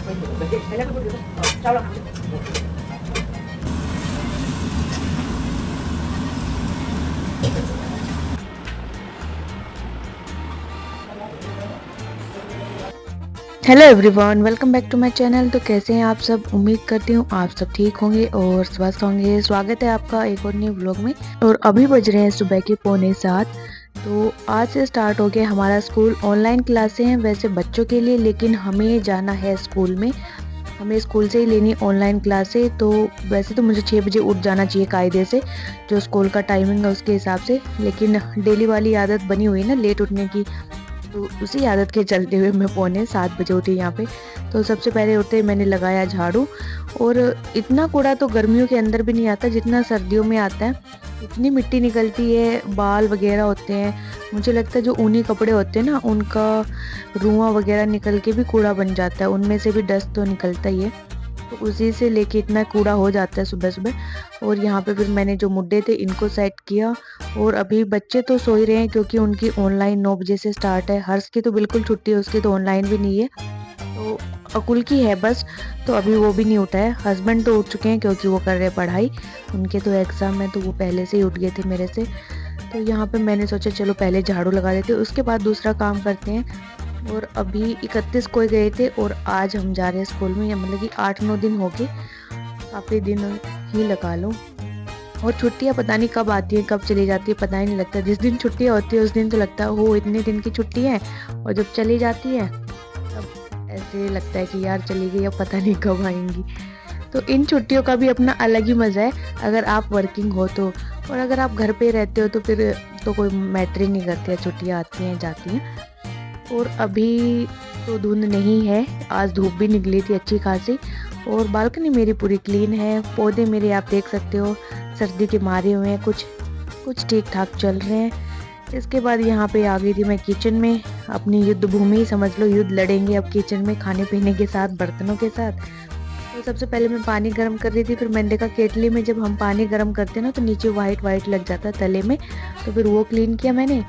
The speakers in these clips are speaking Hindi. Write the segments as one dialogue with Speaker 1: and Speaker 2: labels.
Speaker 1: Hello everyone, welcome back to my channel. तो कैसे हैं आप सब? उम्मीद करती हूँ आप सब ठीक होंगे और स्वस्थ होंगे। स्वागत है आपका एक और न्यू व्लॉग में। और अभी बज रहे हैं सुबह के 6:45। तो आज से स्टार्ट हो गया हमारा स्कूल। ऑनलाइन क्लासें हैं वैसे बच्चों के लिए, लेकिन हमें जाना है स्कूल में। हमें स्कूल से ही लेनी ऑनलाइन क्लासें। तो वैसे तो मुझे 6 बजे उठ जाना चाहिए कायदे से, जो स्कूल का टाइमिंग है उसके हिसाब से, लेकिन डेली वाली आदत बनी हुई है ना लेट उठने की, तो उसी आदत के चलते हुए मैं 6:45 उठी यहाँ पे। तो सबसे पहले उठते ही मैंने लगाया झाड़ू। और इतना कूड़ा तो गर्मियों के अंदर भी नहीं आता जितना सर्दियों में आता है। इतनी मिट्टी निकलती है, बाल वगैरह होते हैं। मुझे लगता है जो ऊनी कपड़े होते हैं ना, उनका रुआं वगैरह निकल के भी कूड़ा बन जाता है, उनमें से भी डस्ट तो निकलता ही है। तो उसी से लेके इतना कूड़ा हो जाता है सुबह सुबह। और यहाँ पे फिर मैंने जो मुड्डे थे इनको सेट किया। और अभी बच्चे तो सो ही रहे हैं क्योंकि उनकी ऑनलाइन 9 बजे से स्टार्ट है। हर्ष की तो बिल्कुल छुट्टी है, उसकी तो ऑनलाइन भी नहीं है। तो अकुल की है बस, तो अभी वो भी नहीं उठा है। हस्बैंड तो उठ चुके हैं क्योंकि वो कर रहे हैं पढ़ाई, उनके तो एग्ज़ाम है, तो वो पहले से ही उठ गए थे मेरे से। तो यहाँ पे मैंने सोचा चलो पहले झाड़ू लगा देते हैं, उसके बाद दूसरा काम करते हैं। और अभी 31 को गए थे और आज हम जा रहे हैं स्कूल में, या मतलब कि 8-9 दिन हो गए, काफ़ी दिन ही लगा लो। और छुट्टियाँ पता नहीं कब आती हैं कब चली जाती है, पता ही नहीं लगता। जिस दिन छुट्टियाँ होती है उस दिन तो लगता है हो इतने दिन की छुट्टी है, और जब चली जाती है तब ऐसे लगता है कि यार चली गई, अब पता नहीं कब आएंगी। तो इन छुट्टियों का भी अपना अलग ही मज़ा है अगर आप वर्किंग हो तो। और अगर आप घर पे रहते हो तो फिर तो कोई मैटर ही नहीं करती है, छुट्टियाँ आती हैं जाती हैं। और अभी तो धुंध नहीं है, आज धूप भी निकली थी अच्छी खासी। और बालकनी मेरी पूरी क्लीन है, पौधे मेरे आप देख सकते हो सर्दी के मारे हुए हैं, कुछ ठीक ठाक चल रहे हैं। इसके बाद यहाँ पे आ गई थी मैं किचन में, अपनी युद्ध भूमि समझ लो, युद्ध लड़ेंगे अब किचन में खाने पीने के साथ, बर्तनों के साथ। तो सबसे पहले मैं पानी गर्म कर रही थी, फिर मैंने देखा केटली में जब हम पानी गर्म करते हैं ना तो नीचे वाइट लग जाता है तले में, तो फिर वो क्लीन किया मैंने।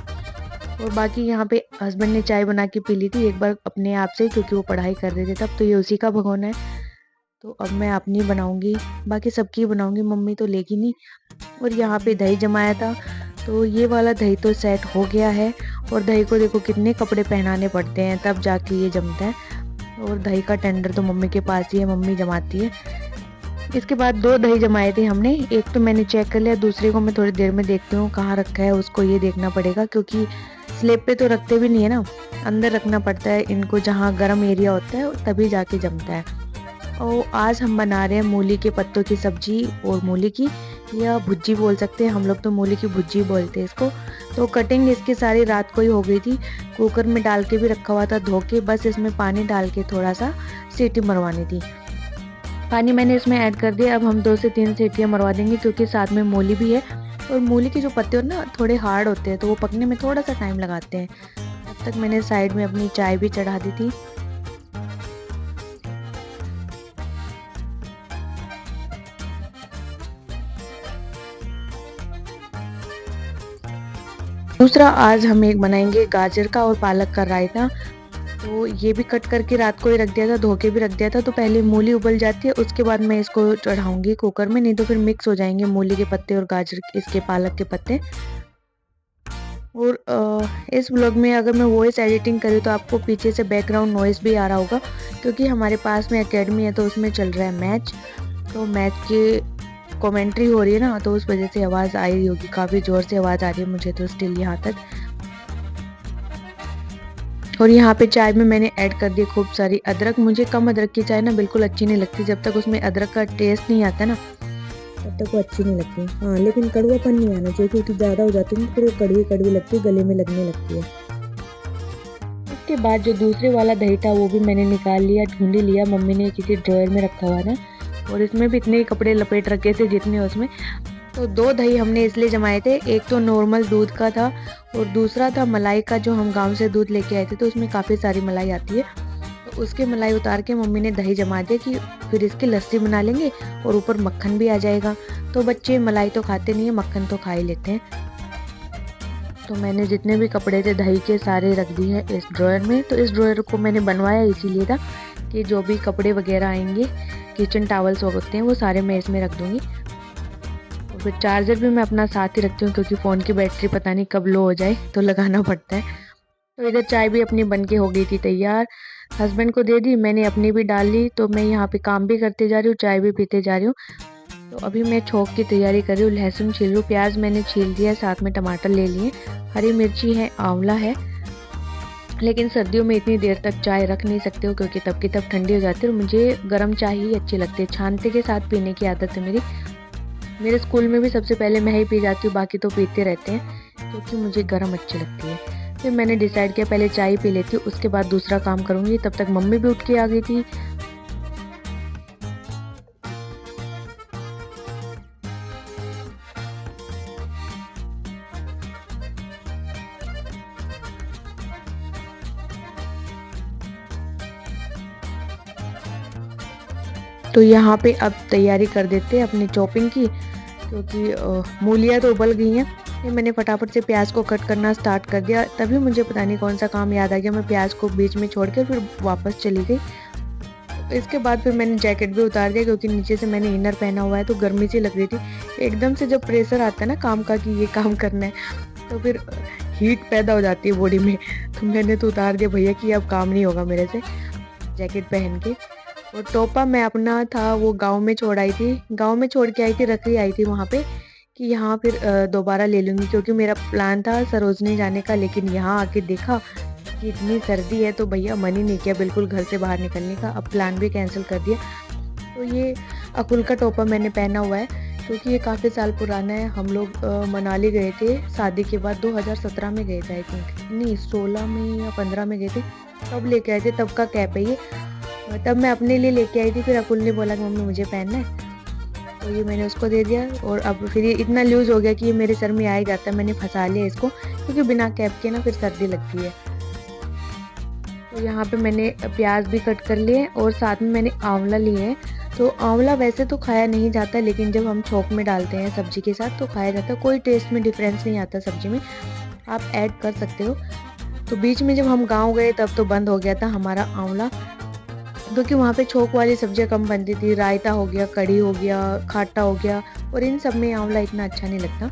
Speaker 1: और बाकी यहाँ पे हस्बैंड ने चाय बना के पी ली थी एक बार अपने आप से, क्योंकि वो पढ़ाई कर रहे थे तब। तो ये उसी का भगोना है, तो अब मैं अपनी बनाऊंगी, बाकी सबकी बनाऊंगी, मम्मी तो लेगी नहीं। और यहाँ पे दही जमाया था, तो ये वाला दही तो सेट हो गया है। और दही को देखो कितने कपड़े पहनाने पड़ते हैं तब जाके ये जमता है। और दही का टेंडर तो मम्मी के पास ही है, मम्मी जमाती है। इसके बाद 2 दही जमाए थे हमने, एक तो मैंने चेक कर लिया, दूसरे को मैं थोड़ी देर में देखती हूँ कहाँ रखा है, उसको ये देखना पड़ेगा, क्योंकि स्लेब पे तो रखते भी नहीं है ना, अंदर रखना पड़ता है इनको, जहाँ गर्म एरिया होता है तभी जाके जमता है। और आज हम बना रहे हैं मूली के पत्तों की सब्जी, और मूली की या भुज्जी बोल सकते हैं, हम लोग तो मूली की भुज्जी बोलते हैं इसको। तो कटिंग इसकी सारी रात को ही हो गई थी, कुकर में डाल के भी रखा हुआ था धो के, बस इसमें पानी डाल के थोड़ा सा सीटी मरवानी थी। पानी मैंने इसमें ऐड कर दिया। अब हम 2 से 3 सीटियाँ मरवा देंगे, क्योंकि साथ में मूली भी है। और मूली के जो पत्ते होते हैं ना थोड़े हार्ड होते हैं, तो वो पकने में थोड़ा सा टाइम लगाते हैं। तब तक मैंने साइड में अपनी चाय भी चढ़ा दी थी। दूसरा आज हम एक बनाएंगे गाजर का और पालक का रायता। तो ये भी कट करके रात को ही रख दिया था, धो के भी रख दिया था। तो पहले मूली उबल जाती है, उसके बाद मैं इसको चढ़ाऊंगी कुकर में, नहीं तो फिर मिक्स हो जाएंगे मूली के पत्ते और गाजर इसके पालक के पत्ते। और इस व्लॉग में अगर मैं वॉइस एडिटिंग करूँ तो आपको पीछे से बैकग्राउंड नॉइज़ भी आ रहा होगा, क्योंकि हमारे पास में एकेडमी है, तो उसमें चल रहा है मैच। तो मैच की कमेंट्री हो रही है ना, तो उस वजह से आवाज़ आ रही होगी, काफ़ी ज़ोर से आवाज़ आ रही है मुझे तो स्टिल यहाँ तक। और यहाँ पे चाय में मैंने ऐड कर दी खूब सारी अदरक। मुझे कम अदरक की चाय ना बिल्कुल अच्छी नहीं लगती, जब तक उसमें अदरक का टेस्ट नहीं आता ना तब तक वो अच्छी नहीं लगती। हाँ, लेकिन कड़वापन नहीं आना चाहिए, क्योंकि ज़्यादा हो जाती है फिर वो कड़वी कड़वी लगती है, गले में लगने लगती है। उसके बाद जो दूसरे वाला दही था वो भी मैंने निकाल लिया, ढूंढ लिया, मम्मी ने किसी ड्रॉयर में रखा हुआ था। और इसमें भी इतने कपड़े लपेट रखे थे जितने उसमें। तो 2 दही हमने इसलिए जमाए थे, एक तो नॉर्मल दूध का था और दूसरा था मलाई का, जो हम गांव से दूध लेके आए थे, तो उसमें काफ़ी सारी मलाई आती है। तो उसके मलाई उतार के मम्मी ने दही जमा दिया कि फिर इसकी लस्सी बना लेंगे और ऊपर मक्खन भी आ जाएगा। तो बच्चे मलाई तो खाते नहीं है, मक्खन तो खा ही लेते हैं। तो मैंने जितने भी कपड़े थे दही के सारे रख दिए हैं इस ड्रॉयर में। तो इस ड्रॉयर को मैंने बनवाया इसीलिए था कि जो भी कपड़े वगैरह आएंगे, किचन टॉवल्स होते हैं, वो सारे मैं इसमें रख दूँगी। और फिर चार्जर भी मैं अपना साथ ही रखती हूँ क्योंकि फ़ोन की बैटरी पता नहीं कब लो हो जाए तो लगाना पड़ता है। तो इधर चाय भी अपनी बन के हो गई थी तैयार, हस्बैंड को दे दी, मैंने अपनी भी डाल ली। तो मैं यहाँ पे काम भी करते जा रही हूँ, चाय भी पीते जा रही हूँ। तो अभी मैं छोंक की तैयारी कर रही हूँ, लहसुन छील रही हूँ, प्याज मैंने छील दिया, साथ में टमाटर ले लिए, हरी मिर्ची है, आंवला है। लेकिन सर्दियों में इतनी देर तक चाय रख नहीं सकते हो क्योंकि तब की तब ठंडी हो जाती है और मुझे गर्म चाय ही अच्छी लगती है। छानते के साथ पीने की आदत है मेरी। मेरे स्कूल में भी सबसे पहले मैं ही पी जाती हूँ, बाकी तो पीते रहते हैं क्योंकि मुझे गर्म अच्छी लगती है। फिर मैंने डिसाइड किया पहले चाय पी लेती हूँ, उसके बाद दूसरा काम करूँगी। तब तक मम्मी भी उठ के आ गई थी। तो यहाँ पे अब तैयारी कर देते हैं अपनी चॉपिंग की क्योंकि मूलियाँ तो उबल गई हैं। फिर मैंने फटाफट से प्याज को कट करना स्टार्ट कर दिया। तभी मुझे पता नहीं कौन सा काम याद आ गया, मैं प्याज को बीच में छोड़ के फिर वापस चली गई। इसके बाद फिर मैंने जैकेट भी उतार दिया क्योंकि नीचे से मैंने इनर पहना हुआ है तो गर्मी सी लग रही थी। एकदम से जब प्रेशर आता है ना काम का कि ये काम करना है तो फिर हीट पैदा हो जाती है बॉडी में। तो मैंने तो उतार दिया भैया कि अब काम नहीं होगा मेरे से, जैकेट पहन के। और टोपा मैं अपना था वो गाँव में छोड़ आई थी, गाँव में छोड़ के आई थी, रख ही आई थी वहाँ पे कि यहाँ फिर दोबारा ले लूँगी क्योंकि मेरा प्लान था सरोजनी जाने का। लेकिन यहाँ आके देखा कि इतनी सर्दी है तो भैया मन ही नहीं किया बिल्कुल घर से बाहर निकलने का, अब प्लान भी कैंसिल कर दिया। तो ये अकुल का टोपा मैंने पहना हुआ है क्योंकि ये काफ़ी साल पुराना है। हम लोग मनाली गए थे शादी के बाद, 2017 में गए थे आई थिंक, नहीं 16 में या 15 में गए थे, तब लेके आए थे, तब का कैप है ये। तब मैं अपने लिए लेके आई थी, फिर अकुल ने बोला कि मम्मी मुझे पहनना है तो ये मैंने उसको दे दिया। और अब फिर ये इतना लूज़ हो गया कि ये मेरे सर में आ ही जाता है, मैंने फंसा लिया इसको क्योंकि बिना कैप के ना फिर सर्दी लगती है। तो यहाँ पे मैंने प्याज भी कट कर लिए और साथ में मैंने आंवला लिए है। तो आंवला वैसे तो खाया नहीं जाता लेकिन जब हम छोंक में डालते हैं सब्जी के साथ तो खाया जाता है, कोई टेस्ट में डिफरेंस नहीं आता सब्जी में, आप ऐड कर सकते हो। तो बीच में जब हम गाँव गए तब तो बंद हो गया था हमारा आंवला क्योंकि वहाँ पे छोंक वाली सब्जियाँ कम बनती थी, रायता हो गया, कढ़ी हो गया, खट्टा हो गया, और इन सब में आंवला इतना अच्छा नहीं लगता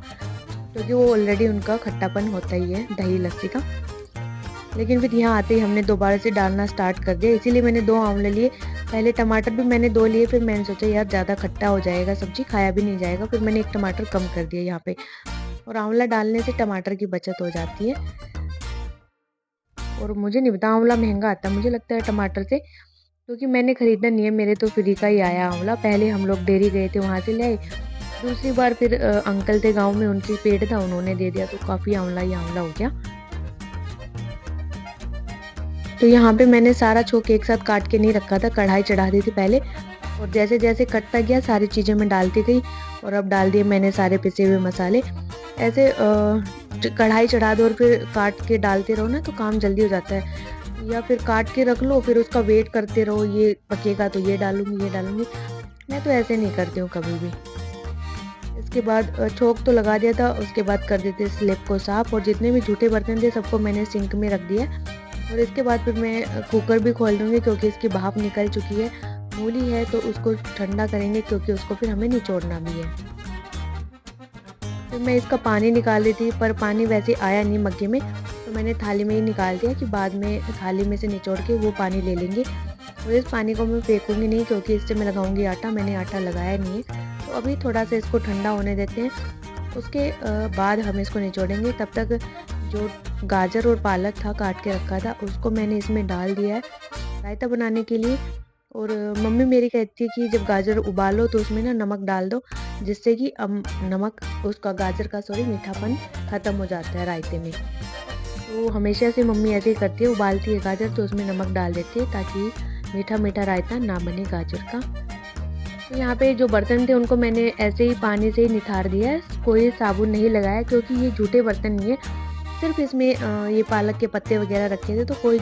Speaker 1: क्योंकि वो ऑलरेडी उनका खट्टापन होता ही है दही लस्सी का। लेकिन फिर यहाँ आते ही हमने दोबारा से डालना स्टार्ट कर दिया, इसीलिए मैंने 2 आंवले लिए। पहले टमाटर भी मैंने 2 लिए, फिर मैंने सोचा यार ज़्यादा खट्टा हो जाएगा, सब्जी खाया भी नहीं जाएगा, फिर मैंने 1 टमाटर कम कर दिया यहाँ पे। और आंवला डालने से टमाटर की बचत हो जाती है। और मुझे नहीं पता आंवला महंगा आता है मुझे लगता है टमाटर से, क्योंकि मैंने खरीदा नहीं है, मेरे तो फ्री का ही आया आंवला। पहले हम लोग डेयरी गए थे वहाँ से ले आए, दूसरी बार फिर अंकल थे गाँव में, उनके पेड़ था, उन्होंने दे दिया, तो काफ़ी आंवला ही आंवला हो गया। तो यहाँ पे मैंने सारा छोंक एक साथ काट के नहीं रखा था, कढ़ाई चढ़ा दी थी पहले, और जैसे जैसे कटता गया सारी चीज़ें मैं डालती गई। और अब डाल दिए मैंने सारे पिसे हुए मसाले। ऐसे कढ़ाई चढ़ा दो और फिर काट के डालते रहो ना तो काम जल्दी हो जाता है, या फिर काट के रख लो फिर उसका वेट करते रहो, ये पकेगा तो ये डालूंगी ये डालूंगी। मैं तो ऐसे नहीं करती हूँ कभी भी। इसके बाद छोंक तो लगा दिया था, उसके बाद कर देते स्लेब को साफ़, और जितने भी जूठे बर्तन थे सबको मैंने सिंक में रख दिया। और इसके बाद फिर मैं कुकर भी खोल दूँगी क्योंकि इसकी भाप निकल चुकी है। मूली है तो उसको ठंडा करेंगे क्योंकि उसको फिर हमें निचोड़ना भी है। फिर मैं इसका पानी निकाल रही थी पर पानी वैसे आया नहीं मग्गे में, तो मैंने थाली में ही निकाल दिया कि बाद में थाली में से निचोड़ के वो पानी ले लेंगे। और इस पानी को मैं फेंकूँगी नहीं क्योंकि इससे मैं लगाऊंगी आटा, मैंने आटा लगाया नहीं है। तो अभी थोड़ा सा इसको ठंडा होने देते हैं, उसके बाद हम इसको निचोड़ेंगे। तब तक जो गाजर और पालक था काट के रखा था उसको मैंने इसमें डाल दिया है रायता बनाने के लिए। और मम्मी मेरी कहती है कि जब गाजर उबालो तो उसमें ना नमक डाल दो, जिससे कि नमक उसका गाजर का मीठापन ख़त्म हो जाता है रायते में। तो हमेशा से मम्मी ऐसे ही करती है, उबालती है गाजर तो उसमें नमक डाल देती है ताकि मीठा मीठा रायता ना बने गाजर का। तो यहाँ पे जो बर्तन थे उनको मैंने ऐसे ही पानी से ही निथार दिया है, कोई साबुन नहीं लगाया क्योंकि ये जूठे बर्तन नहीं है, सिर्फ इसमें ये पालक के पत्ते वगैरह रखे थे तो कोई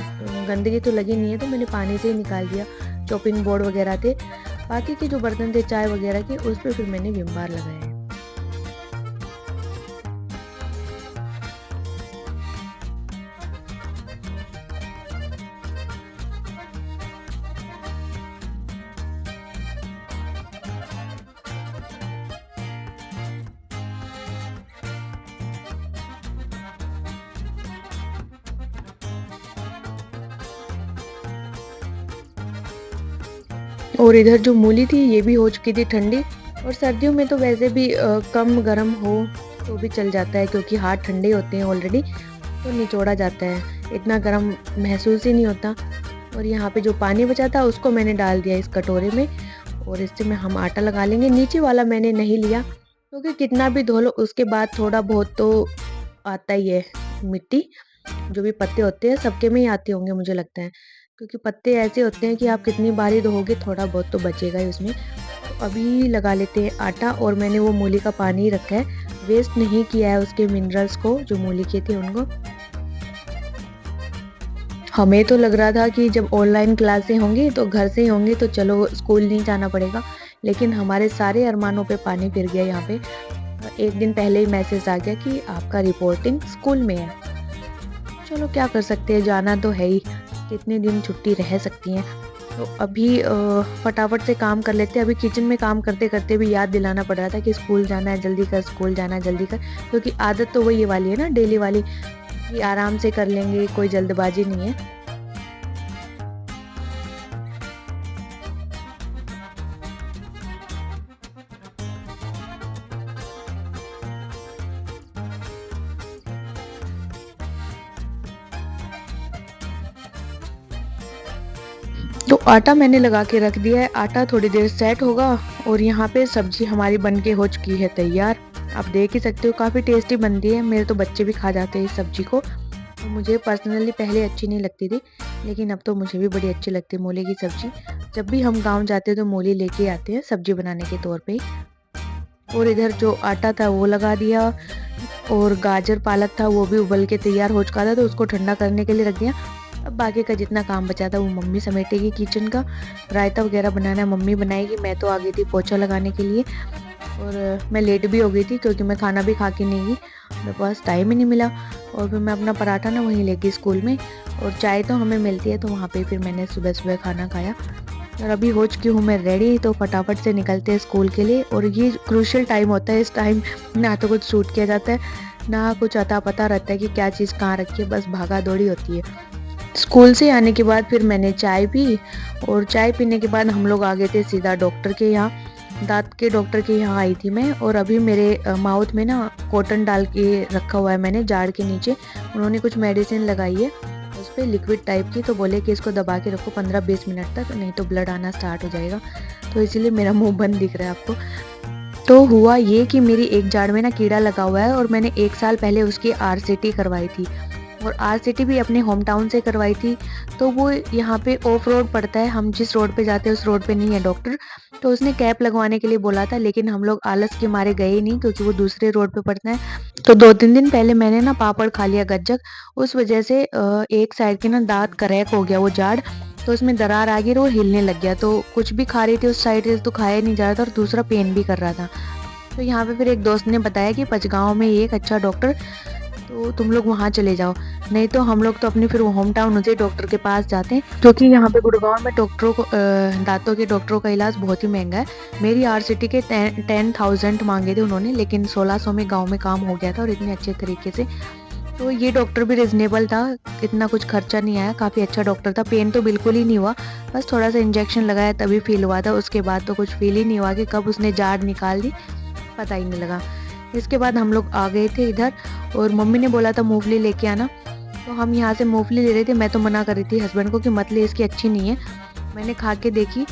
Speaker 1: गंदगी तो लगी नहीं है, तो मैंने पानी से ही निकाल दिया। चॉपिंग बोर्ड वगैरह थे, बाकी के जो बर्तन थे चाय वगैरह के उस पर फिर मैंने विम बार लगाया है। और इधर जो मूली थी ये भी हो चुकी थी ठंडी। और सर्दियों में तो वैसे भी कम गर्म हो तो भी चल जाता है, क्योंकि हाथ ठंडे होते हैं ऑलरेडी, तो निचोड़ा जाता है, इतना गर्म महसूस ही नहीं होता। और यहाँ पे जो पानी बचा था उसको मैंने डाल दिया इस कटोरे में, और इससे में हम आटा लगा लेंगे। नीचे वाला मैंने नहीं लिया, क्योंकि कितना भी धो लो उसके बाद थोड़ा बहुत तो आता ही है मिट्टी। जो भी पत्ते होते हैं सबके में ही आते होंगे मुझे लगता है, क्योंकि पत्ते ऐसे होते हैं कि आप कितनी बार ही धोओगे थोड़ा बहुत तो बचेगा ही उसमें। तो अभी लगा लेते हैं आटा, और मैंने वो मूली का पानी रखा है, वेस्ट नहीं किया है उसके मिनरल्स को, जो मूली के थे उनको। हमें तो लग रहा था कि जब ऑनलाइन क्लासें होंगी तो घर से ही होंगी, तो चलो स्कूल नहीं जाना पड़ेगा, लेकिन हमारे सारे अरमानों पे पानी फिर गया। यहाँ पे एक दिन पहले ही मैसेज आ गया कि आपका रिपोर्टिंग स्कूल में है। चलो क्या कर सकते हैं, जाना तो है ही, कितने दिन छुट्टी रह सकती हैं। तो अभी फटाफट से काम कर लेते हैं। अभी किचन में काम करते करते भी याद दिलाना पड़ रहा था कि स्कूल जाना है, जल्दी कर, स्कूल जाना है, जल्दी कर, क्योंकि आदत तो वही वाली है ना, डेली वाली, कि आराम से कर लेंगे, कोई जल्दबाजी नहीं है। तो आटा मैंने लगा के रख दिया है, आटा थोड़ी देर सेट होगा, और यहाँ पे सब्जी हमारी बन के हो चुकी है तैयार। आप देख ही सकते हो काफ़ी टेस्टी बनती है, मेरे तो बच्चे भी खा जाते हैं इस सब्जी को। तो मुझे पर्सनली पहले अच्छी नहीं लगती थी, लेकिन अब तो मुझे भी बड़ी अच्छी लगती है मूली की सब्जी। जब भी हम गाँव जाते हैं तो मूली लेके आते हैं सब्जी बनाने के तौर पे। और इधर जो आटा था वो लगा दिया, और गाजर पालक था वो भी उबल के तैयार हो चुका था, तो उसको ठंडा करने के लिए रख दिया। अब बाकी का जितना काम बचा था वो मम्मी समेटेगी किचन का। रायता वगैरह बनाना मम्मी बनाएगी, मैं तो आ गई थी पोछा लगाने के लिए। और मैं लेट भी हो गई थी, क्योंकि मैं खाना भी खा के नहीं गई, मेरे पास टाइम ही नहीं मिला। और फिर मैं अपना पराठा ना वहीं ले गई स्कूल में, और चाय तो हमें मिलती है, तो वहाँ पे फिर मैंने सुबह सुबह खाना खाया। और अभी हो चुकी हूँ मैं रेडी, तो फटाफट से निकलते हैं स्कूल के लिए। और ये क्रूशियल टाइम होता है, इस टाइम ना तो कुछ शूट किया जाता है, ना कुछ अता पता रहता है कि क्या चीज़ कहाँ रखी है, बस भागा दौड़ी होती है। स्कूल से आने के बाद फिर मैंने चाय पी, और चाय पीने के बाद हम लोग आ गए थे सीधा डॉक्टर के यहाँ, दांत के डॉक्टर के यहाँ आई थी मैं। और अभी मेरे माउथ में ना कॉटन डाल के रखा हुआ है मैंने जाड़ के नीचे, उन्होंने कुछ मेडिसिन लगाई है उस पर लिक्विड टाइप की, तो बोले कि इसको दबा के रखो 15-20 मिनट तक, नहीं तो ब्लड आना स्टार्ट हो जाएगा। तो इसीलिए मेरा मुंह बंद दिख रहा है आपको। तो हुआ ये कि मेरी एक जाड़ में ना कीड़ा लगा हुआ है, और मैंने 1 साल पहले उसकी आरसीटी करवाई थी, और आरसीटी भी अपने होम टाउन से करवाई थी। तो वो यहाँ पे ऑफ रोड पड़ता है, हम जिस रोड पे जाते हैं उस रोड पे नहीं है डॉक्टर, तो उसने कैप लगवाने के लिए बोला था, लेकिन हम लोग आलस के मारे गए ही नहीं, क्योंकि वो दूसरे रोड पे पड़ता है। तो 2-3 दिन पहले मैंने ना पापड़ खा लिया गज्जक, उस वजह से एक साइड के ना दांत क्रैक हो गया वो जाड़, तो उसमें दरार आ गई और वो हिलने लग गया। तो कुछ भी खा रही थी उस साइड से तो खाया नहीं जा रहा था, और दूसरा पेन भी कर रहा था। तो यहाँ पे फिर एक दोस्त ने बताया कि पचगांव में एक अच्छा डॉक्टर, तो तुम लोग वहाँ चले जाओ। नहीं तो हम लोग तो अपने फिर होम टाउन उसी डॉक्टर के पास जाते हैं, क्योंकि यहाँ पे गुड़गांव में डॉक्टरों को दांतों के डॉक्टरों का इलाज बहुत ही महंगा है। मेरी आरसीटी के 10,000 मांगे थे उन्होंने, लेकिन 1600 में गाँव में काम हो गया था, और इतने अच्छे तरीके से। तो ये डॉक्टर भी रिजनेबल था, इतना कुछ खर्चा नहीं आया, काफ़ी अच्छा डॉक्टर था। पेन तो बिल्कुल ही नहीं हुआ, बस थोड़ा सा इंजेक्शन लगाया तभी फील हुआ था, उसके बाद तो कुछ फील ही नहीं हुआ कि कब उसने जाड़ निकाल दी पता ही नहीं लगा। इसके बाद हम लोग आ गए थे इधर, और मम्मी ने बोला था मूंगफली लेके आना, तो हम यहाँ से मूंगफली ले रहे थे। मैं तो मना कर रही थी हस्बैंड को कि मत ले, इसकी अच्छी नहीं है। मैंने खा के देखी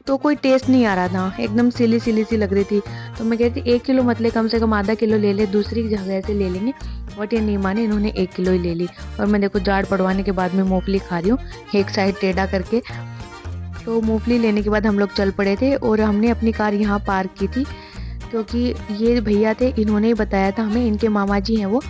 Speaker 1: तो कोई टेस्ट नहीं आ रहा था, एकदम सिली सिली सी लग रही थी। तो मैं कहती 1 किलो मत ले, कम से कम आधा किलो ले ले, दूसरी जगह से ले लेंगे। बट ये नहीं माने, इन्होंने 1 किलो ही ले ली। और मैं देखो जाड़ पड़वाने के बाद में मूंगफली खा रही हूँ एक साइड टेढ़ा करके। तो मूंगफली लेने के बाद हम लोग चल पड़े थे, और हमने अपनी कार यहाँ पार्क की थी, क्योंकि ये भैया थे, इन्होंने ही बताया था हमें, इनके मामा जी हैं वो,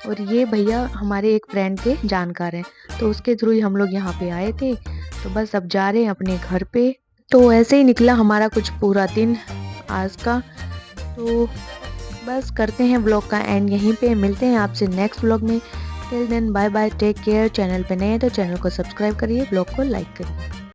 Speaker 1: और ये भैया हमारे एक फ्रेंड के जानकार हैं, तो उसके थ्रू ही हम लोग यहाँ पे आए थे। तो बस अब जा रहे हैं अपने घर पे। तो ऐसे ही निकला हमारा कुछ पूरा दिन आज का। तो बस करते हैं व्लॉग का एंड यहीं पे, मिलते हैं आपसे नेक्स्ट व्लॉग में। Till then bye bye, take care. Channel पे नए हैं तो चैनल को सब्सक्राइब करिए, व्लॉग को लाइक करिए।